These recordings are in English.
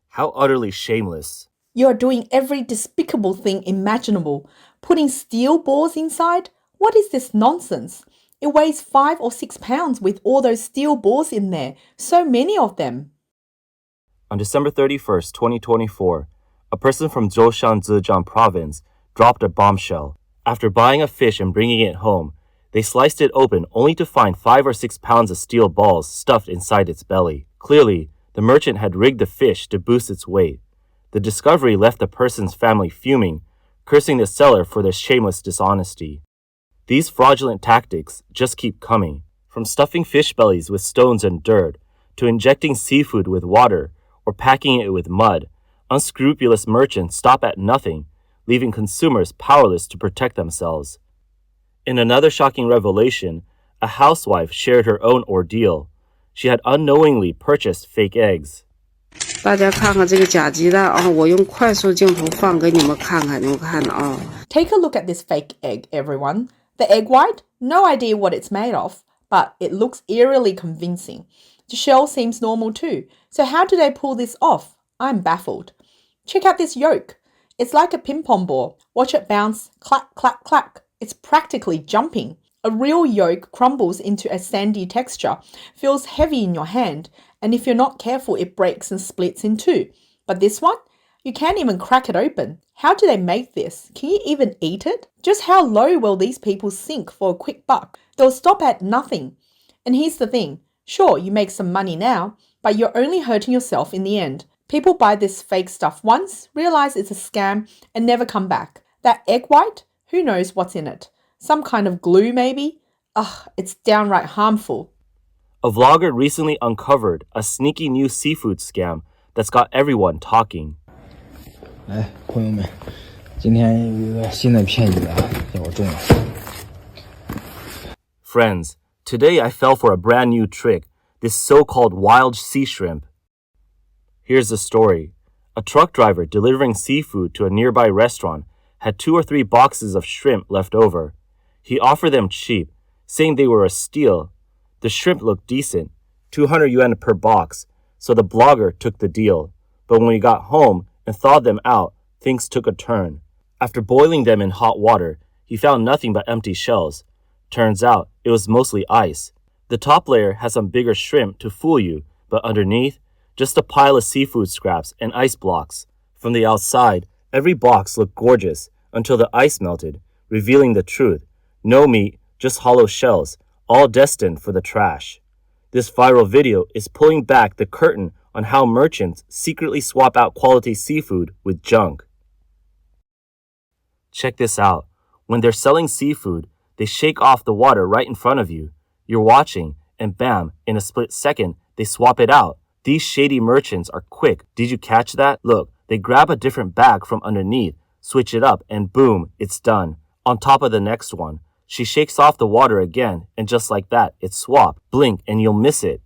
How utterly shameless. You are doing every despicable thing imaginable. Putting steel balls inside? What is this nonsense? It weighs 5 or 6 pounds with all those steel balls in there. So many of them. On December 31st, 2024, a person from Zhoushan, Zhejiang province dropped a bombshell. After buying a fish and bringing it home, they sliced it open only to find 5 or 6 pounds of steel balls stuffed inside its belly. Clearly, the merchant had rigged the fish to boost its weight. The discovery left the person's family fuming, cursing the seller for their shameless dishonesty. These fraudulent tactics just keep coming, from stuffing fish bellies with stones and dirt, to injecting seafood with water, or packing it with mud. Unscrupulous merchants stop at nothing, leaving consumers powerless to protect themselves. In another shocking revelation, a housewife shared her own ordeal. She had unknowingly purchased fake eggs. 大家看看这个假鸡蛋啊，我用快速镜头放给你们看看，你们看啊。Take a look at this fake egg, everyone. The egg white? No idea what it's made of, but it looks eerily convincing. The shell seems normal too. So how do they pull this off? I'm baffled. Check out this yolk. It's like a ping-pong ball. Watch it bounce. Clack, clack, clack. It's practically jumping. A real yolk crumbles into a sandy texture, feels heavy in your hand, and if you're not careful, it breaks and splits in two. But this one? You can't even crack it open. How do they make this? Can you even eat it? Just how low will these people sink for a quick buck? They'll stop at nothing. And here's the thing. Sure, you make some money now, but you're only hurting yourself in the end. People buy this fake stuff once, realize it's a scam, and never come back. That egg white? Who knows what's in it? Some kind of glue, maybe? Ugh, it's downright harmful. A vlogger recently uncovered a sneaky new seafood scam that's got everyone talking. 来，朋友们，今天有一个新的骗局啊，叫我中了。 Friends, today I fell for a brand new trick, this so-called wild sea shrimp. Here's the story. A truck driver delivering seafood to a nearby restaurant had 2 or 3 boxes of shrimp left over. He offered them cheap, saying they were a steal. The shrimp looked decent, 200 yuan per box, so the blogger took the deal. But when he got home and thawed them out, things took a turn. After boiling them in hot water, he found nothing but empty shells. Turns out, it was mostly ice. The top layer had some bigger shrimp to fool you, but underneath, just a pile of seafood scraps and ice blocks. From the outside, every box looked gorgeous until the ice melted, revealing the truth. No meat, just hollow shells, all destined for the trash. This viral video is pulling back the curtain on how merchants secretly swap out quality seafood with junk. Check this out. When they're selling seafood, they shake off the water right in front of you. You're watching, and bam, in a split second, they swap it out. These shady merchants are quick. Did you catch that? Look, they grab a different bag from underneath, switch it up, and boom, it's done. On top of the next one. She shakes off the water again, and just like that, it's swapped. Blink and you'll miss it.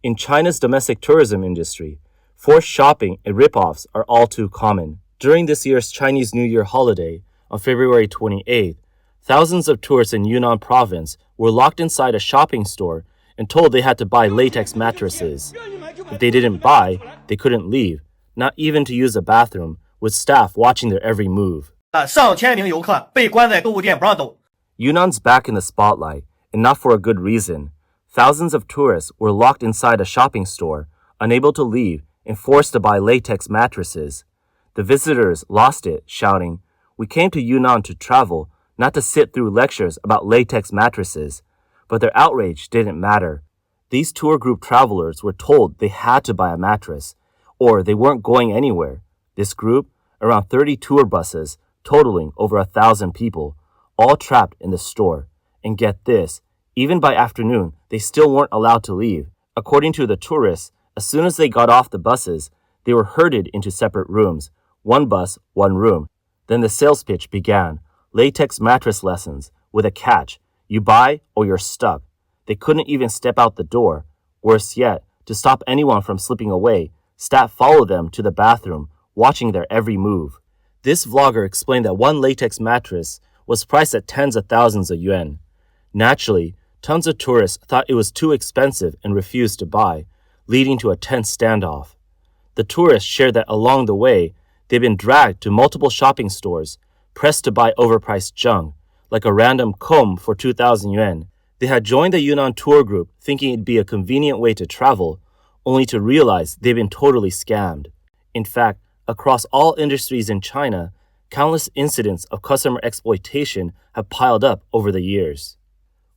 In China's domestic tourism industry, forced shopping and rip-offs are all too common. During this year's Chinese New Year holiday, on February 28th, thousands of tourists in Yunnan province were locked inside a shopping store and told they had to buy latex mattresses. If they didn't buy, they couldn't leave, not even to use the bathroom, with staff watching their every move. 上千名游客被关在购物店不让走。 Yunnan's back in the spotlight, and not for a good reason. Thousands of tourists were locked inside a shopping store, unable to leave, and forced to buy latex mattresses. The visitors lost it, shouting, "We came to Yunnan to travel, not to sit through lectures about latex mattresses." But their outrage didn't matter. These tour group travelers were told they had to buy a mattress, or they weren't going anywhere. This group, around 30 tour buses, totaling over 1,000 people, all trapped in the store. And get this, even by afternoon, they still weren't allowed to leave. According to the tourists, as soon as they got off the buses, they were herded into separate rooms. One bus, one room. Then the sales pitch began. Latex mattress lessons, with a catch. You buy or you're stuck. They couldn't even step out the door. Worse yet, to stop anyone from slipping away, staff followed them to the bathroom, watching their every move. This vlogger explained that one latex mattress was priced at tens of thousands of yuan. Naturally, Tons of tourists thought it was too expensive and refused to buy, leading to a tense standoff. The tourists shared that along the way, they've been dragged to multiple shopping stores, pressed to buy overpriced junk, like a random comb for 2,000 yuan. They had joined the Yunnan tour group thinking it'd be a convenient way to travel, only to realize they've been totally scammed. In fact, across all industries in China, countless incidents of customer exploitation have piled up over the years.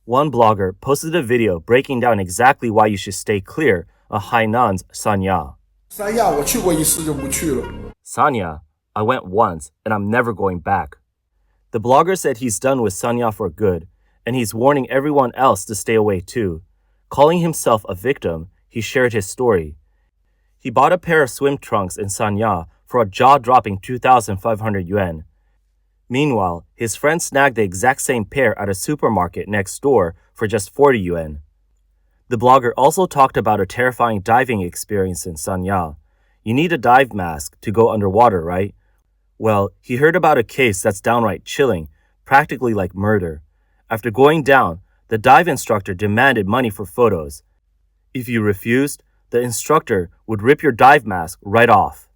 One blogger posted a video breaking down exactly why you should stay clear of Hainan's Sanya. 三亚我去过一次就不去了。 Sanya, I went once and I'm never going back. The blogger said he's done with Sanya for good, and he's warning everyone else to stay away too. Calling himself a victim, he shared his story. He bought a pair of swim trunks in Sanya for a jaw-dropping 2,500 yuan. Meanwhile, his friend snagged the exact same pair at a supermarket next door for just 40 yuan. The blogger also talked about a terrifying diving experience in Sanya. You need a dive mask to go underwater, right? Well, he heard about a case that's downright chilling, practically like murder. After going down, the dive instructor demanded money for photos. If you refused, the instructor would rip your dive mask right off.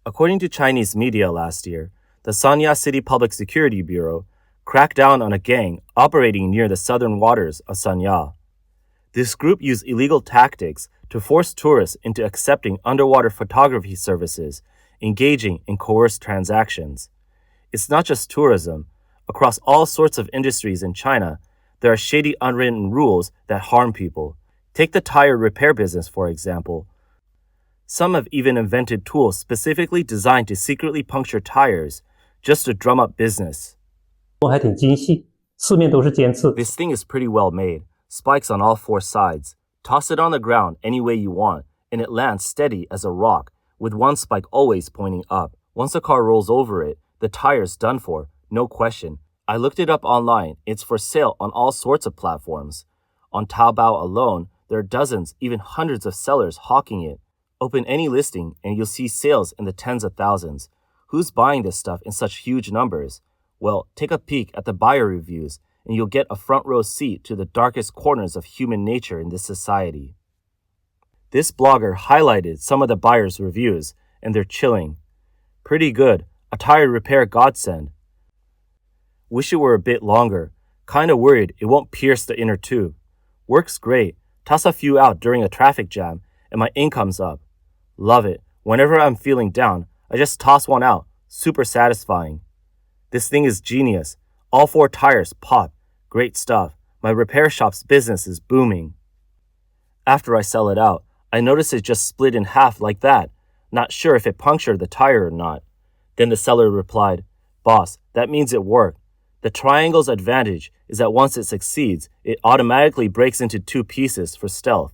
According to Chinese media last year, the Sanya City Public Security Bureau cracked down on a gang operating near the southern waters of Sanya. This group used illegal tactics to force tourists into accepting underwater photography services, engaging in coerced transactions. It's not just tourism. Across all sorts of industries in China, there are shady unwritten rules that harm people. Take the tire repair business, for example. Some have even invented tools specifically designed to secretly puncture tires just to drum up business. 还挺精细，四面都是尖刺。 This thing is pretty well made. Spikes on all four sides. Toss it on the ground any way you want, and it lands steady as a rock, with one spike always pointing up. Once a car rolls over it, the tire's done for, no question. I looked it up online. It's for sale on all sorts of platforms. On Taobao alone, there are dozens, even hundreds of sellers hawking it. Open any listing and you'll see sales in the tens of thousands. Who's buying this stuff in such huge numbers? Well, take a peek at the buyer reviews and you'll get a front row seat to the darkest corners of human nature in this society. This blogger highlighted some of the buyers' reviews, and they're chilling. Pretty good, a tire repair godsend. Wish it were a bit longer. Kinda worried it won't pierce the inner tube. Works great. Toss a few out during a traffic jam, and my income's up. Love it. Whenever I'm feeling down, I just toss one out. Super satisfying. This thing is genius. All four tires pop. Great stuff. My repair shop's business is booming. After I sell it out, I notice it just split in half like that. Not sure if it punctured the tire or not. Then the seller replied, "Boss, that means it worked. The triangle's advantage is that once it succeeds, it automatically breaks into two pieces for stealth."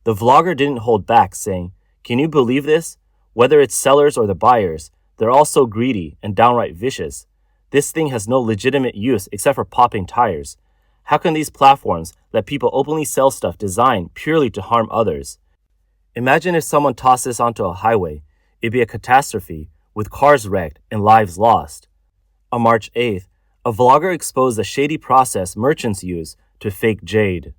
The vlogger didn't hold back, saying, "Can you believe this? Whether it's sellers or the buyers, they're all so greedy and downright vicious. This thing has no legitimate use except for popping tires. How can these platforms let people openly sell stuff designed purely to harm others? Imagine if someone tossed this onto a highway. It'd be a catastrophe, with cars wrecked and lives lost." On March 8th, a vlogger exposed the shady process merchants use to fake jade.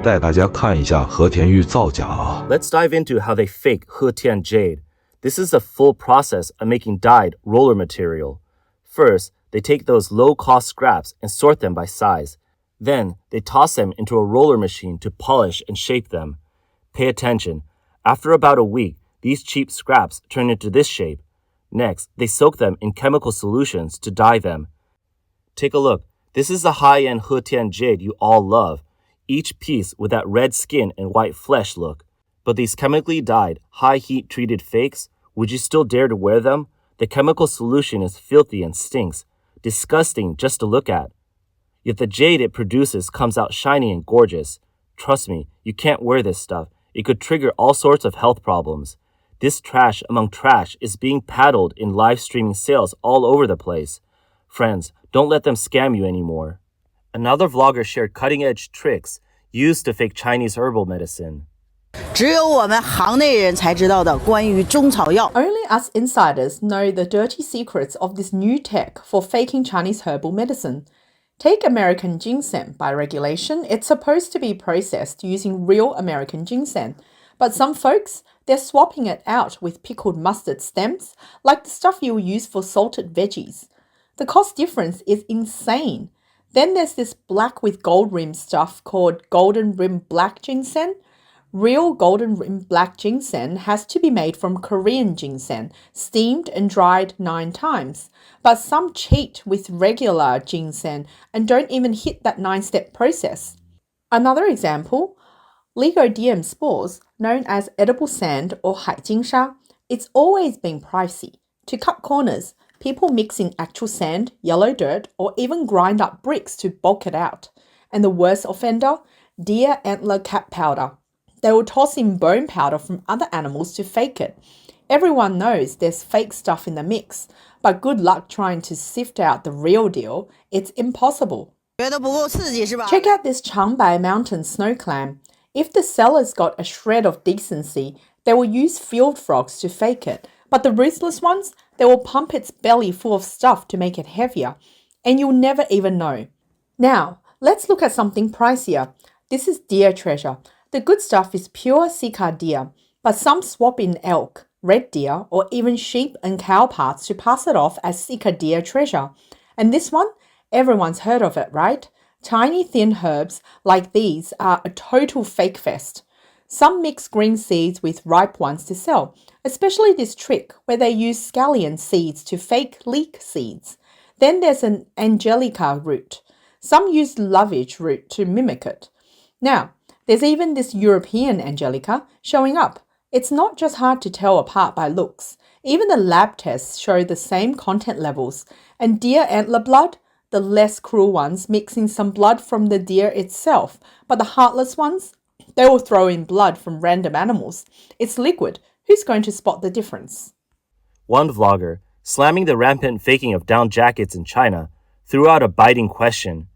带大家看一下和田玉造假啊。 Let's dive into how they fake Hetian jade. This is the full process of making dyed roller material. First, they take those low-cost scraps and sort them by size. Then, they toss them into a roller machine to polish and shape them. Pay attention. After about a week, these cheap scraps turn into this shape. Next, they soak them in chemical solutions to dye them. Take a look. This is the high-end Hetian jade you all love, each piece with that red skin and white flesh look. But these chemically dyed, high-heat treated fakes, would you still dare to wear them? The chemical solution is filthy and stinks, disgusting just to look at. Yet the jade it produces comes out shiny and gorgeous. Trust me, you can't wear this stuff. It could trigger all sorts of health problems. This trash among trash is being paddled in live streaming sales all over the place. Friends, don't let them scam you anymore. Another vlogger shared cutting-edge tricks used to fake Chinese herbal medicine. 只有我们行内人才知道的关于中草药。 Only us insiders know the dirty secrets of this new tech for faking Chinese herbal medicine. Take American ginseng. By regulation, it's supposed to be processed using real American ginseng. But some folks, they're swapping it out with pickled mustard stems, like the stuff you'll use for salted veggies. The cost difference is insane. Then there's this black with gold rim stuff called golden rim black ginseng. Real golden rim black ginseng has to be made from Korean ginseng, steamed and dried 9 times. But some cheat with regular ginseng and don't even hit that 9-step process. Another example, Legodium spores, known as edible sand or 海金沙, it's always been pricey. To cut corners, people mix in actual sand, yellow dirt, or even grind up bricks to bulk it out. And the worst offender, deer antler cat powder. They will toss in bone powder from other animals to fake it. Everyone knows there's fake stuff in the mix, but good luck trying to sift out the real deal. It's impossible. Check out this Changbai mountain snow clam. If the seller's got a shred of decency, they will use field frogs to fake it. But the ruthless ones, they will pump its belly full of stuff to make it heavier. And you'll never even know. Now, let's look at something pricier. This is deer treasure. The good stuff is pure Sika deer, but some swap in elk, red deer, or even sheep and cow parts to pass it off as Sika deer treasure. And this one, everyone's heard of it, right? Tiny thin herbs like these are a total fake fest. Some mix green seeds with ripe ones to sell, especially this trick where they use scallion seeds to fake leek seeds. Then there's an angelica root. Some use lovage root to mimic it. Now, there's even this European angelica showing up. It's not just hard to tell apart by looks. Even the lab tests show the same content levels. And deer antler blood, the less cruel ones mix in some blood from the deer itself, but the heartless ones, they will throw in blood from random animals. It's liquid. Who's going to spot the difference? One vlogger, slamming the rampant faking of down jackets in China, threw out a biting question.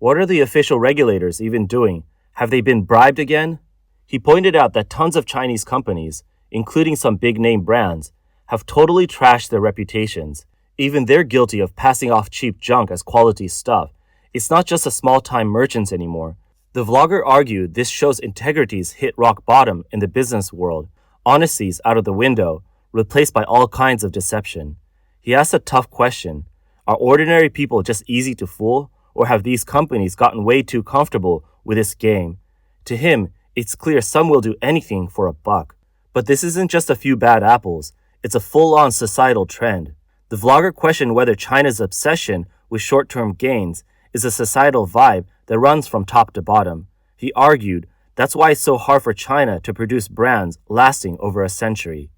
What are the official regulators even doing? Have they been bribed again? He pointed out that tons of Chinese companies, including some big-name brands, have totally trashed their reputations. Even they're guilty of passing off cheap junk as quality stuff. It's not just the small-time merchants anymore. The vlogger argued this shows integrity's hit rock bottom in the business world. Honesty's out of the window, replaced by all kinds of deception. He asked a tough question. Are ordinary people just easy to fool, or have these companies gotten way too comfortable with this game? To him, it's clear some will do anything for a buck. But this isn't just a few bad apples. It's a full-on societal trend. The vlogger questioned whether China's obsession with short-term gains is a societal vibe that runs from top to bottom. He argued that's why it's so hard for China to produce brands lasting over a century.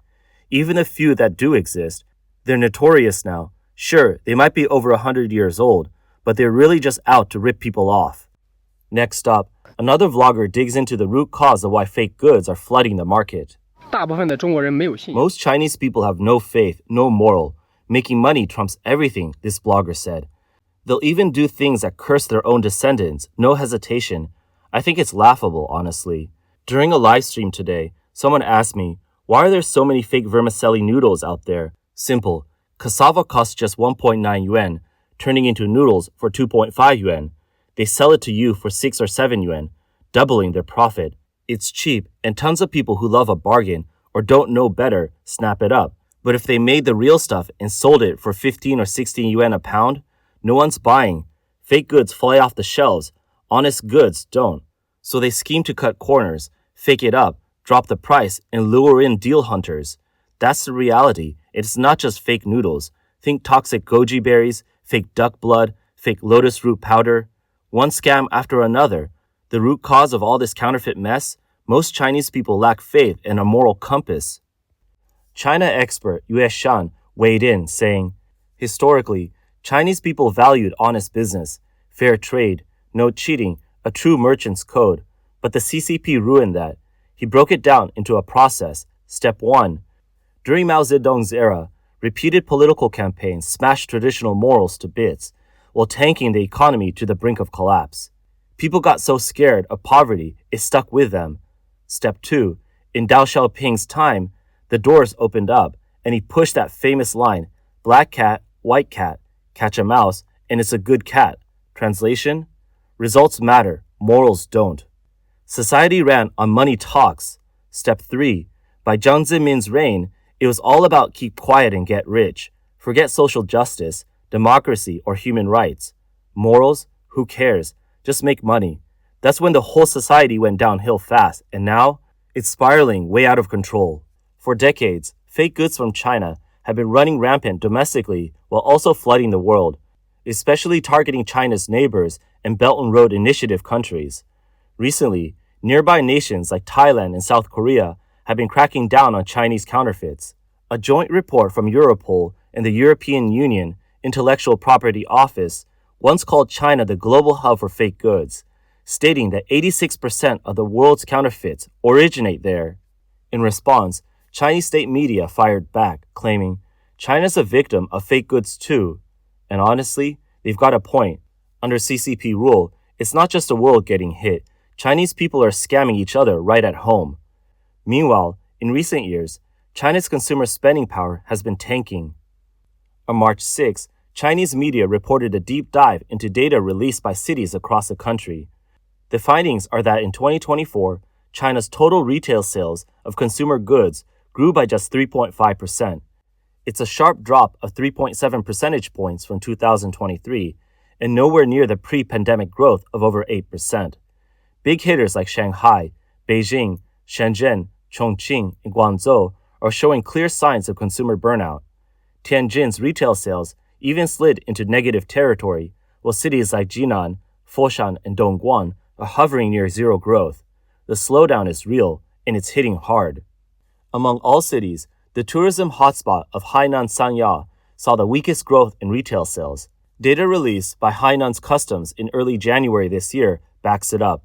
Even the few that do exist, they're notorious now. Sure, they might be over 100 years old, but they're really just out to rip people off. Next up, another vlogger digs into the root cause of why fake goods are flooding the market. Most Chinese people have no faith, no moral. Making money trumps everything, this blogger said. They'll even do things that curse their own descendants, no hesitation. I think it's laughable, honestly. During a live stream today, someone asked me, why are there so many fake vermicelli noodles out there? Simple. Cassava costs just 1.9 yuan, turning into noodles for 2.5 yuan. They sell it to you for 6 or 7 yuan, doubling their profit. It's cheap, and tons of people who love a bargain or don't know better snap it up. But if they made the real stuff and sold it for 15 or 16 yuan a pound, no one's buying. Fake goods fly off the shelves. Honest goods don't. So they scheme to cut corners, fake it up, drop the price, and lure in deal hunters. That's the reality. It's not just fake noodles. Think toxic goji berries, fake duck blood, fake lotus root powder. One scam after another. The root cause of all this counterfeit mess? Most Chinese people lack faith and a moral compass. China expert Yue Shan weighed in, saying, historically, Chinese people valued honest business, fair trade, no cheating, a true merchant's code. But the CCP ruined that. He broke it down into a process. Step 1. During Mao Zedong's era, repeated political campaigns smashed traditional morals to bits, while tanking the economy to the brink of collapse. People got so scared of poverty, it stuck with them. Step 2. In Deng Xiaoping's time, the doors opened up, and he pushed that famous line, black cat, white cat, catch a mouse, and it's a good cat. Translation: results matter, morals don't. Society ran on money talks. Step 3. By Jiang Zemin's reign, it was all about keep quiet and get rich. Forget social justice, democracy, or human rights. Morals? Who cares? Just make money. That's when the whole society went downhill fast, and now it's spiraling way out of control. For decades, fake goods from China have been running rampant domestically while also flooding the world, especially targeting China's neighbors and Belt and Road Initiative countries. Recently, nearby nations like Thailand and South Korea have been cracking down on Chinese counterfeits. A joint report from Europol and the European Union Intellectual Property Office once called China the global hub for fake goods, stating that 86% of the world's counterfeits originate there. In response, Chinese state media fired back, claiming, China's a victim of fake goods too. And honestly, they've got a point. Under CCP rule, it's not just the world getting hit. Chinese people are scamming each other right at home. Meanwhile, in recent years, China's consumer spending power has been tanking. On March 6, Chinese media reported a deep dive into data released by cities across the country. The findings are that in 2024, China's total retail sales of consumer goods grew by just 3.5%. It's a sharp drop of 3.7 percentage points from 2023, and nowhere near the pre-pandemic growth of over 8%. Big hitters like Shanghai, Beijing, Shenzhen, Chongqing, and Guangzhou are showing clear signs of consumer burnout. Tianjin's retail sales even slid into negative territory, while cities like Jinan, Foshan, and Dongguan are hovering near zero growth. The slowdown is real, and it's hitting hard. Among all cities, the tourism hotspot of Hainan Sanya saw the weakest growth in retail sales. Data released by Hainan's Customs in early January this year backs it up.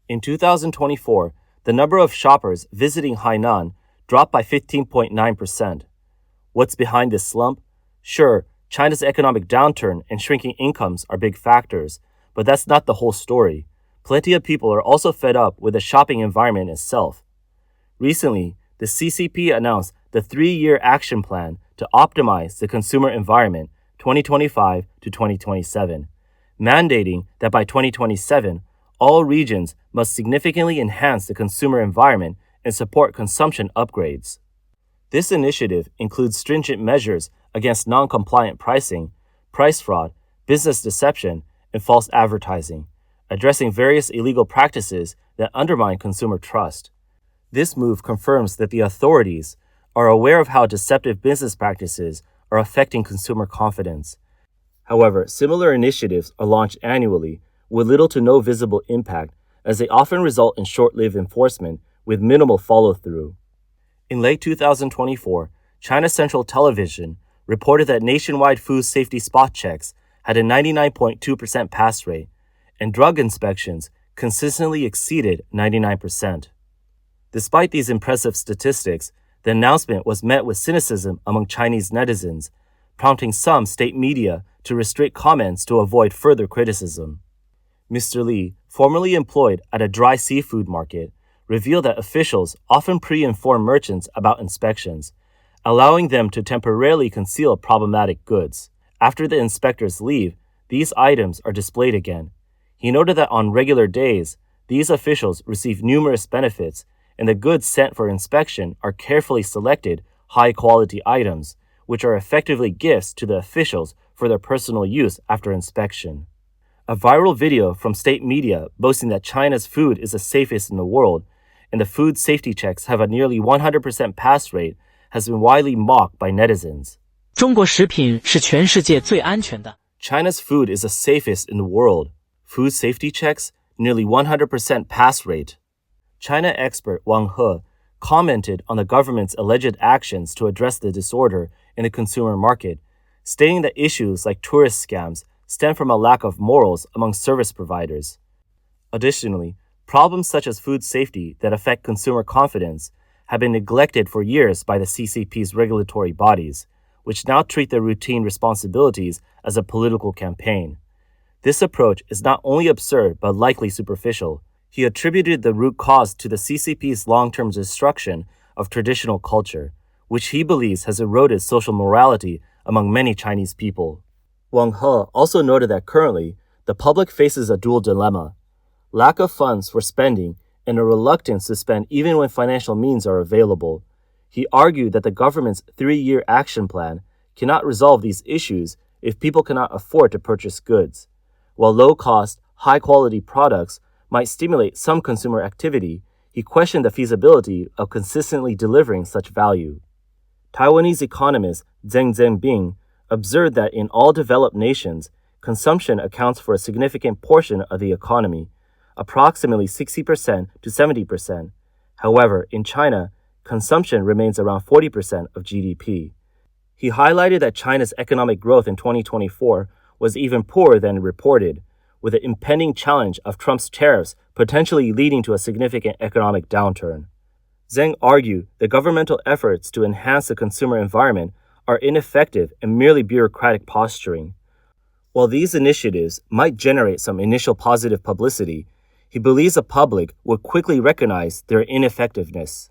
In 2024, the number of shoppers visiting Hainan dropped by 15.9%. What's behind this slump? Sure, China's economic downturn and shrinking incomes are big factors, but that's not the whole story. Plenty of people are also fed up with the shopping environment itself. Recently, the CCP announced the 3-year action plan to optimize the consumer environment 2025 to 2027, mandating that by 2027, all regions must significantly enhance the consumer environment and support consumption upgrades. This initiative includes stringent measures against non-compliant pricing, price fraud, business deception, and false advertising, addressing various illegal practices that undermine consumer trust. This move confirms that the authorities are aware of how deceptive business practices are affecting consumer confidence. However, similar initiatives are launched annually with little to no visible impact, as they often result in short-lived enforcement with minimal follow-through. In late 2024, China Central Television reported that nationwide food safety spot checks had a 99.2% pass rate, and drug inspections consistently exceeded 99%. Despite these impressive statistics, the announcement was met with cynicism among Chinese netizens, prompting some state media to restrict comments to avoid further criticism. Mr. Li, formerly employed at a dry seafood market, revealed that officials often pre-inform merchants about inspections, allowing them to temporarily conceal problematic goods. After the inspectors leave, these items are displayed again. He noted that on regular days, these officials receive numerous benefits, and the goods sent for inspection are carefully selected, high-quality items, which are effectively gifts to the officials for their personal use after inspection. A viral video from state media boasting that China's food is the safest in the world and the food safety checks have a nearly 100% pass rate has been widely mocked by netizens. 中国食品是全世界最安全的. China's food is the safest in the world. Food safety checks, nearly 100% pass rate. China expert Wang He commented on the government's alleged actions to address the disorder in the consumer market, stating that issues like tourist scams stem from a lack of morals among service providers. Additionally, problems such as food safety that affect consumer confidence have been neglected for years by the CCP's regulatory bodies, which now treat their routine responsibilities as a political campaign. This approach is not only absurd but likely superficial. He attributed the root cause to the CCP's long-term destruction of traditional culture, which he believes has eroded social morality among many Chinese people. Wang He also noted that currently, the public faces a dual dilemma: lack of funds for spending and a reluctance to spend even when financial means are available. He argued that the government's 3-year action plan cannot resolve these issues if people cannot afford to purchase goods. While low-cost, high-quality products might stimulate some consumer activity, he questioned the feasibility of consistently delivering such value. Taiwanese economist Zheng Zhenbing observed that in all developed nations, consumption accounts for a significant portion of the economy, approximately 60% to 70%. However, in China, consumption remains around 40% of GDP. He highlighted that China's economic growth in 2024 was even poorer than reported, with the impending challenge of Trump's tariffs potentially leading to a significant economic downturn. Zheng argued that governmental efforts to enhance the consumer environment are ineffective and merely bureaucratic posturing. While these initiatives might generate some initial positive publicity, he believes the public would quickly recognize their ineffectiveness.